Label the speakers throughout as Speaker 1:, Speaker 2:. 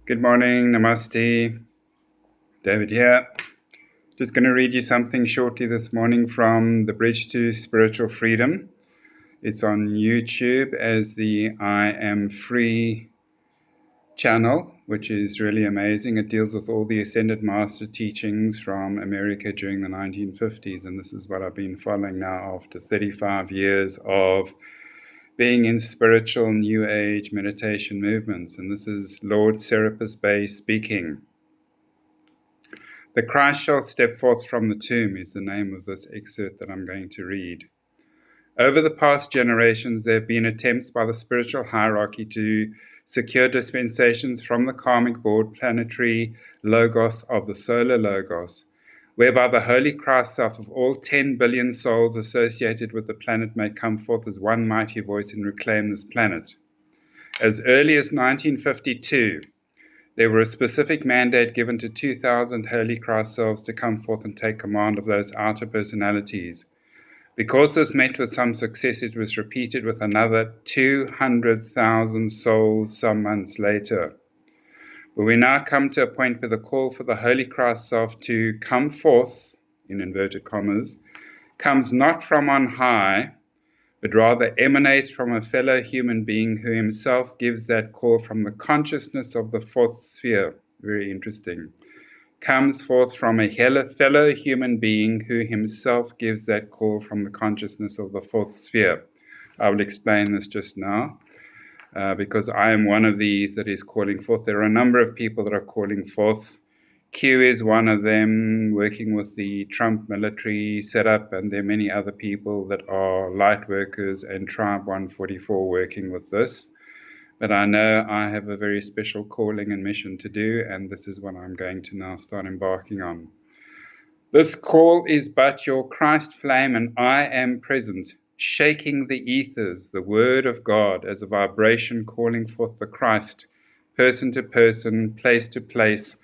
Speaker 1: Good morning, Namaste. David here. Just going to read you something shortly this morning from the Bridge to Spiritual Freedom. It's on YouTube as the I Am Free channel, which is really amazing. It deals with all the Ascended Master teachings from America during the 1950s, and this is what I've been following now after 35 years of being in spiritual New Age meditation movements. And this is Lord Serapis Bey speaking. The Christ shall step forth from the tomb is the name of this excerpt that I'm going to read. Over the past generations, there have been attempts by the spiritual hierarchy to secure dispensations from the Karmic Board, Planetary Logos of the Solar Logos, whereby the Holy Christ Self of all 10 billion souls associated with the planet may come forth as one mighty voice and reclaim this planet. As early as 1952, there were a specific mandate given to 2,000 Holy Christ Selves to come forth and take command of those outer personalities. Because this met with some success, it was repeated with another 200,000 souls some months later. But we now come to a point where the call for the Holy Christ Self to come forth, in inverted commas, comes not from on high, but rather emanates from a fellow human being who himself gives that call from the consciousness of the fourth sphere. Very interesting. Comes forth from a fellow human being who himself gives that call from the consciousness of the fourth sphere. I will explain this just now because I am one of these that is calling forth. There are a number of people that are calling forth. Q is one of them, working with the Trump military setup, and there are many other people that are light workers and Tribe 144 working with this. But I know I have a very special calling and mission to do, and this is what I'm going to now start embarking on. This call is but your Christ flame, and I am present, shaking the ethers, the word of God, as a vibration calling forth the Christ, person to person, place to place,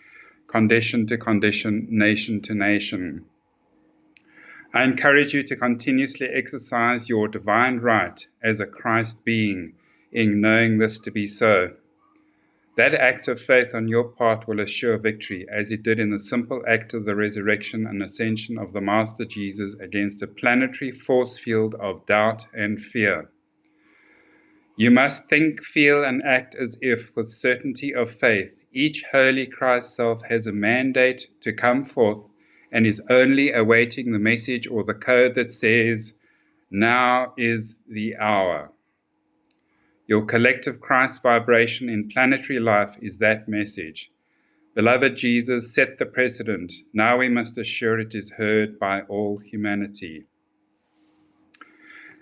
Speaker 1: condition to condition, nation to nation. I encourage you to continuously exercise your divine right as a Christ being in knowing this to be so. That act of faith on your part will assure victory, as it did in the simple act of the resurrection and ascension of the Master Jesus against a planetary force field of doubt and fear. You must think, feel, and act as if, with certainty of faith, each Holy Christ Self has a mandate to come forth and is only awaiting the message or the code that says, "Now is the hour." Your collective Christ vibration in planetary life is that message. Beloved Jesus set the precedent. Now we must assure it is heard by all humanity.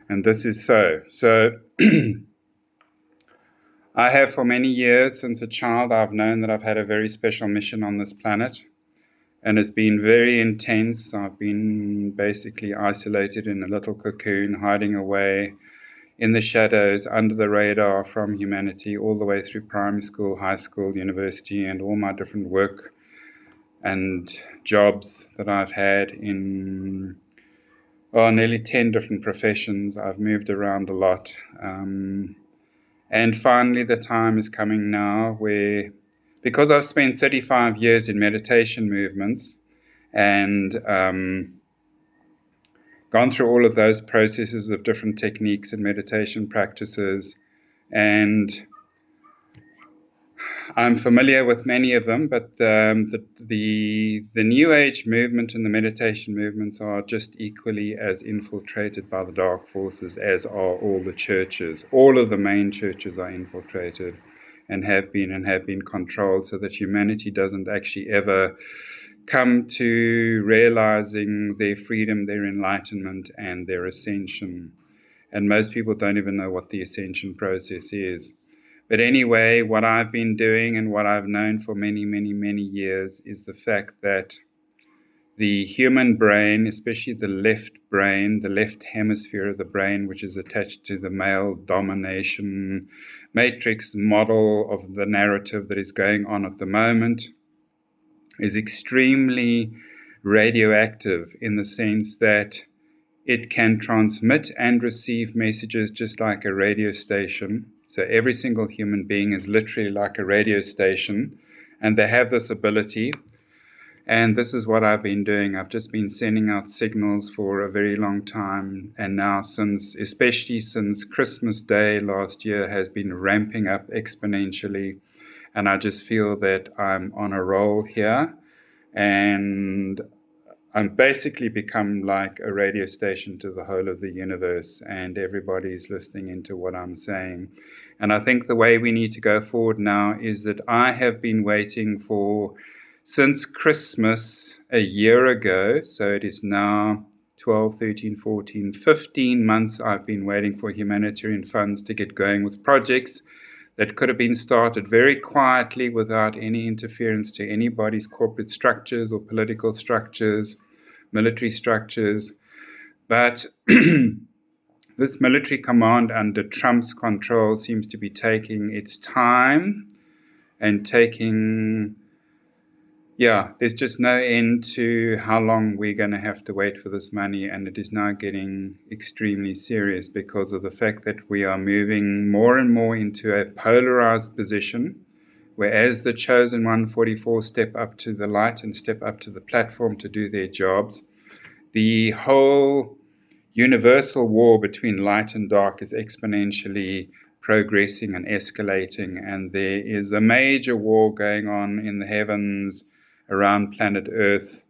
Speaker 1: And this is so. So I have for many years, since a child, I've known that I've had a very special mission on this planet. And it's been very intense. I've been basically isolated in a little cocoon, hiding away in the shadows, under the radar from humanity, all the way through primary school, high school, university, and all my different work and jobs that I've had in nearly 10 different professions. I've moved around a lot. And finally, the time is coming now where, because I've spent 35 years in meditation movements and gone through all of those processes of different techniques and meditation practices, and I'm familiar with many of them, but the New Age movement and the meditation movements are just equally as infiltrated by the dark forces as are all the churches. All of the main churches are infiltrated and have been controlled, so that humanity doesn't actually ever come to realizing their freedom, their enlightenment, and their ascension. And most people don't even know what the ascension process is. But anyway, what I've been doing and what I've known for many, many, many years is the fact that the human brain, especially the left brain, the left hemisphere of the brain, which is attached to the male domination matrix model of the narrative that is going on at the moment, is extremely radioactive in the sense that it can transmit and receive messages just like a radio station. So every single human being is literally like a radio station And they have this ability. And this is what I've been doing. I've just been sending out signals for a very long time. And now especially since Christmas Day last year, has been ramping up exponentially. And I just feel that I'm on a roll here. And I'm basically become like a radio station to the whole of the universe. And everybody's listening into what I'm saying. And I think the way we need to go forward now is that I have been waiting since Christmas a year ago, so it is now 12, 13, 14, 15 months I've been waiting for humanitarian funds to get going with projects that could have been started very quietly without any interference to anybody's corporate structures or political structures, military structures. But this military command under Trump's control seems to be taking its time and there's just no end to how long we're going to have to wait for this money. And it is now getting extremely serious because of the fact that we are moving more and more into a polarized position, whereas the chosen 144 step up to the light and step up to the platform to do their jobs. The whole universal war between light and dark is exponentially progressing and escalating. And there is a major war going on in the heavens around planet Earth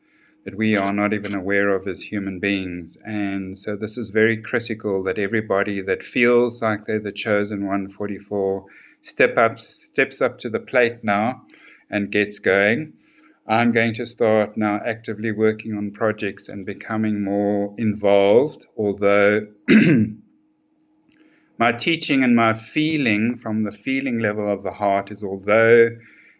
Speaker 1: that we are not even aware of as human beings. And so this is very critical that everybody that feels like they're the chosen 144 steps up to the plate now and gets going. I'm going to start now actively working on projects and becoming more involved, although my teaching and my feeling from the feeling level of the heart is, although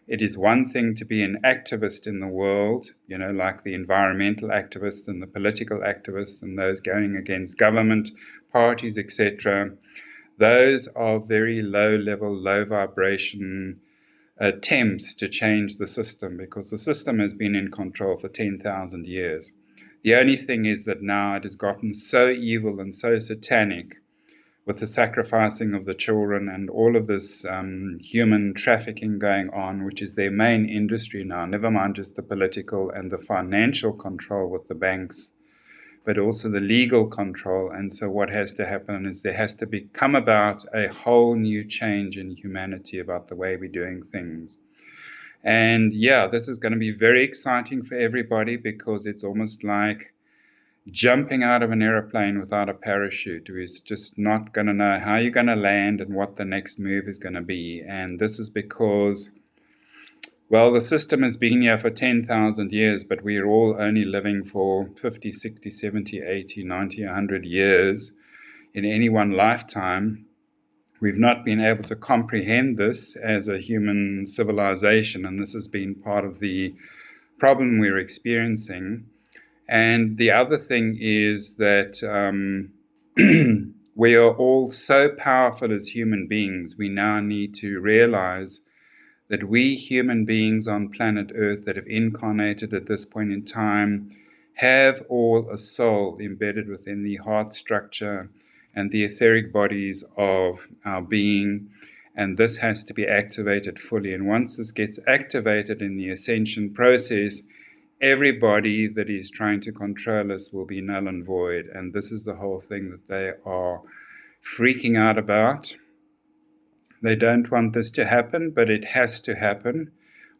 Speaker 1: it is one thing to be an activist in the world, like the environmental activists and the political activists and those going against government parties, etc. Those are very low level, low vibration attempts to change the system, because the system has been in control for 10,000 years. The only thing is that now it has gotten so evil and so satanic with the sacrificing of the children and all of this human trafficking going on, which is their main industry now, never mind just the political and the financial control with the banks, but also the legal control. And so what has to happen is there has to come about a whole new change in humanity about the way we're doing things. And this is going to be very exciting for everybody, because it's almost like jumping out of an airplane without a parachute. We're just not going to know how you're going to land and what the next move is going to be. And this is because, the system has been here for 10,000 years, but we're all only living for 50, 60, 70, 80, 90, 100 years in any one lifetime. We've not been able to comprehend this as a human civilization, and this has been part of the problem we're experiencing. And the other thing is that we are all so powerful as human beings. We now need to realize that we human beings on planet Earth that have incarnated at this point in time have all a soul embedded within the heart structure and the etheric bodies of our being. And this has to be activated fully. And once this gets activated in the ascension process, everybody that is trying to control us will be null and void. And this is the whole thing that they are freaking out about. They don't want this to happen, but it has to happen.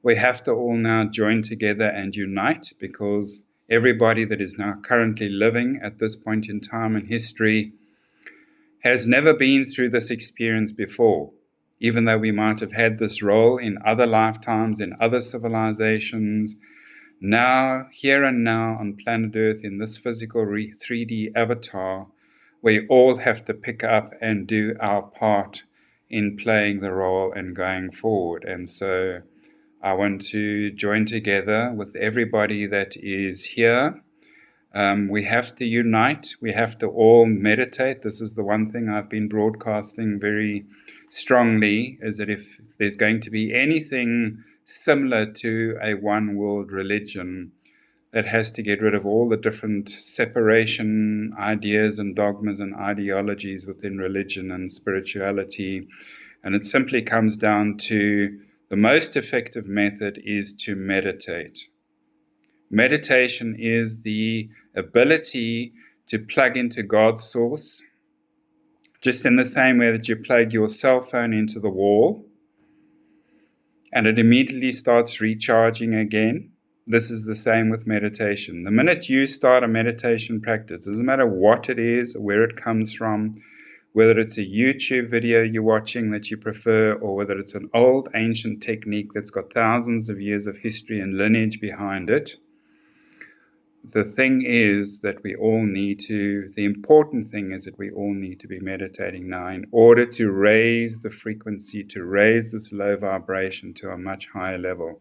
Speaker 1: We have to all now join together and unite, because everybody that is now currently living at this point in time in history has never been through this experience before. Even though we might have had this role in other lifetimes, in other civilizations, now, here and now on planet Earth, in this physical 3D avatar, we all have to pick up and do our part in playing the role and going forward. And so I want to join together with everybody that is here. We have to unite. We have to all meditate. This is the one thing I've been broadcasting very strongly, is that if there's going to be anything similar to a one world religion, that has to get rid of all the different separation ideas and dogmas and ideologies within religion and spirituality. And it simply comes down to the most effective method is to meditate. Meditation is the ability to plug into God's source, just in the same way that you plug your cell phone into the wall and it immediately starts recharging again. This is the same with meditation. The minute you start a meditation practice, doesn't matter what it is, where it comes from, whether it's a YouTube video you're watching that you prefer, or whether it's an old ancient technique that's got thousands of years of history and lineage behind it, the thing is that the important thing is that we all need to be meditating now in order to raise the frequency, to raise this low vibration to a much higher level.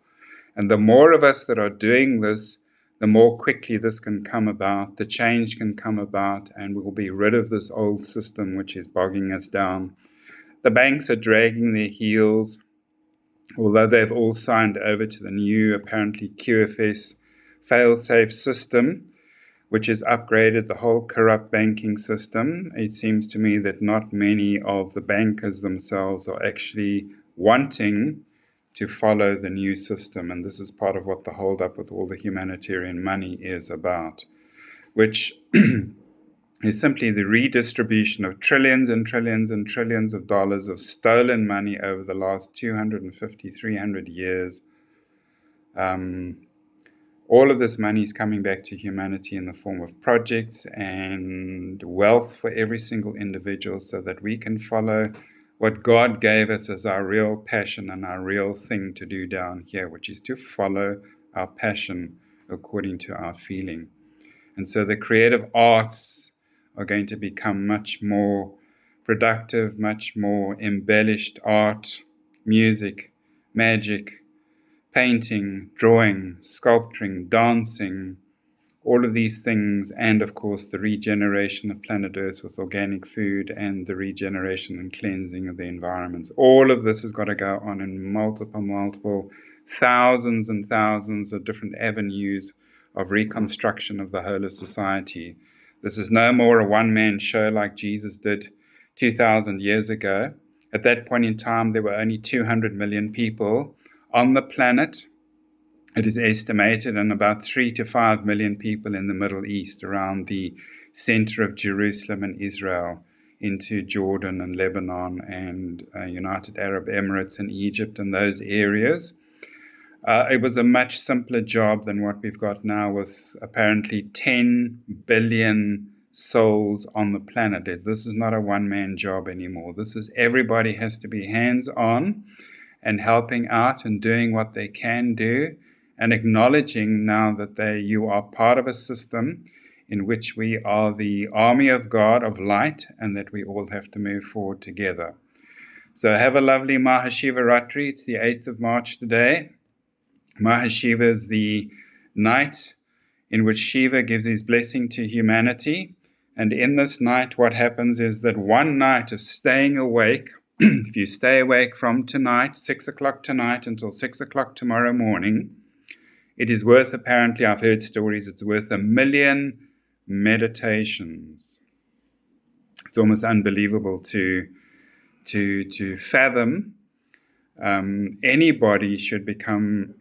Speaker 1: And the more of us that are doing this, the more quickly this can come about, the change can come about, and we'll be rid of this old system which is bogging us down. The banks are dragging their heels, although they've all signed over to the new, apparently QFS fail-safe system, which has upgraded the whole corrupt banking system. It seems to me that not many of the bankers themselves are actually wanting to follow the new system, and this is part of what the hold-up with all the humanitarian money is about, which is simply the redistribution of trillions and trillions and trillions of dollars of stolen money over the last 250, 300 years. All of this money is coming back to humanity in the form of projects and wealth for every single individual so that we can follow what God gave us as our real passion and our real thing to do down here, which is to follow our passion according to our feeling. And so the creative arts are going to become much more productive, much more embellished art, music, magic, painting, drawing, sculpturing, dancing, all of these things, and of course the regeneration of planet Earth with organic food and the regeneration and cleansing of the environments. All of this has got to go on in multiple, thousands and thousands of different avenues of reconstruction of the whole of society. This is no more a one-man show like Jesus did 2,000 years ago. At that point in time, there were only 200 million people on the planet. It is estimated, and about 3 to 5 million people in the Middle East, around the center of Jerusalem and Israel, into Jordan and Lebanon and United Arab Emirates and Egypt and those areas. It was a much simpler job than what we've got now, with apparently 10 billion souls on the planet. This is not a one-man job anymore. This is everybody has to be hands-on and helping out and doing what they can do, and acknowledging now that you are part of a system in which we are the army of God, of light, and that we all have to move forward together. So have a lovely Mahashivaratri. It's the 8th of March today. Mahashiva is the night in which Shiva gives his blessing to humanity. And in this night, what happens is that one night of staying awake, if you stay awake from tonight, 6 o'clock tonight until 6 o'clock tomorrow morning, it is worth, apparently, I've heard stories, it's worth 1 million meditations. It's almost unbelievable to fathom. Anybody should become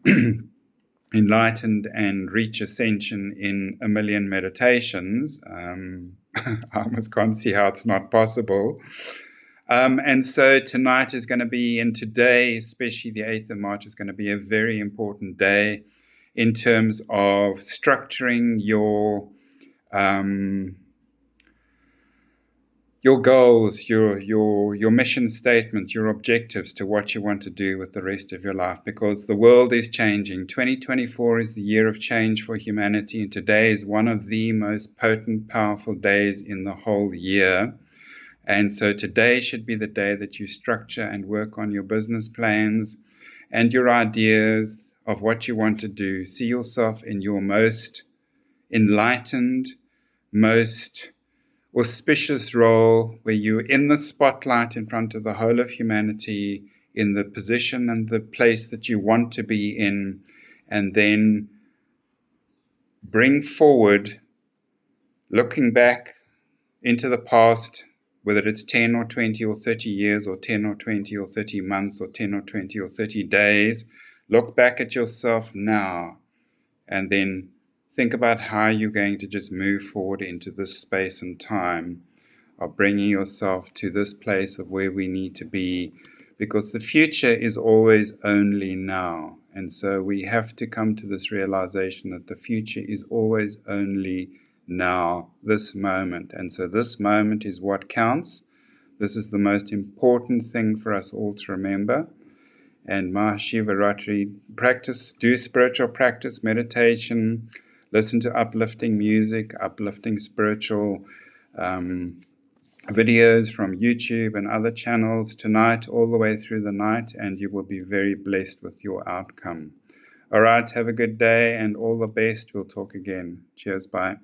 Speaker 1: enlightened and reach ascension in 1 million meditations. I almost can't see how it's not possible. And so tonight is going to be, and today, especially the 8th of March, is going to be a very important day in terms of structuring your goals, your mission statement, your objectives to what you want to do with the rest of your life, because the world is changing. 2024 is the year of change for humanity, and today is one of the most potent, powerful days in the whole year. And so today should be the day that you structure and work on your business plans and your ideas of what you want to do. See yourself in your most enlightened, most auspicious role, where you're in the spotlight in front of the whole of humanity, in the position and the place that you want to be in, and then bring forward, looking back into the past, whether it's 10 or 20 or 30 years, or 10 or 20 or 30 months, or 10 or 20 or 30 days. Look back at yourself now, and then think about how you're going to just move forward into this space and time of bringing yourself to this place of where we need to be, because the future is always only now. And so we have to come to this realization that the future is always only now, this moment. And so this moment is what counts. This is the most important thing for us all to remember. And Mahashivaratri, practice, do spiritual practice, meditation, listen to uplifting music, uplifting spiritual videos from YouTube and other channels tonight, all the way through the night, and you will be very blessed with your outcome. All right, have a good day and all the best. We'll talk again. Cheers, bye.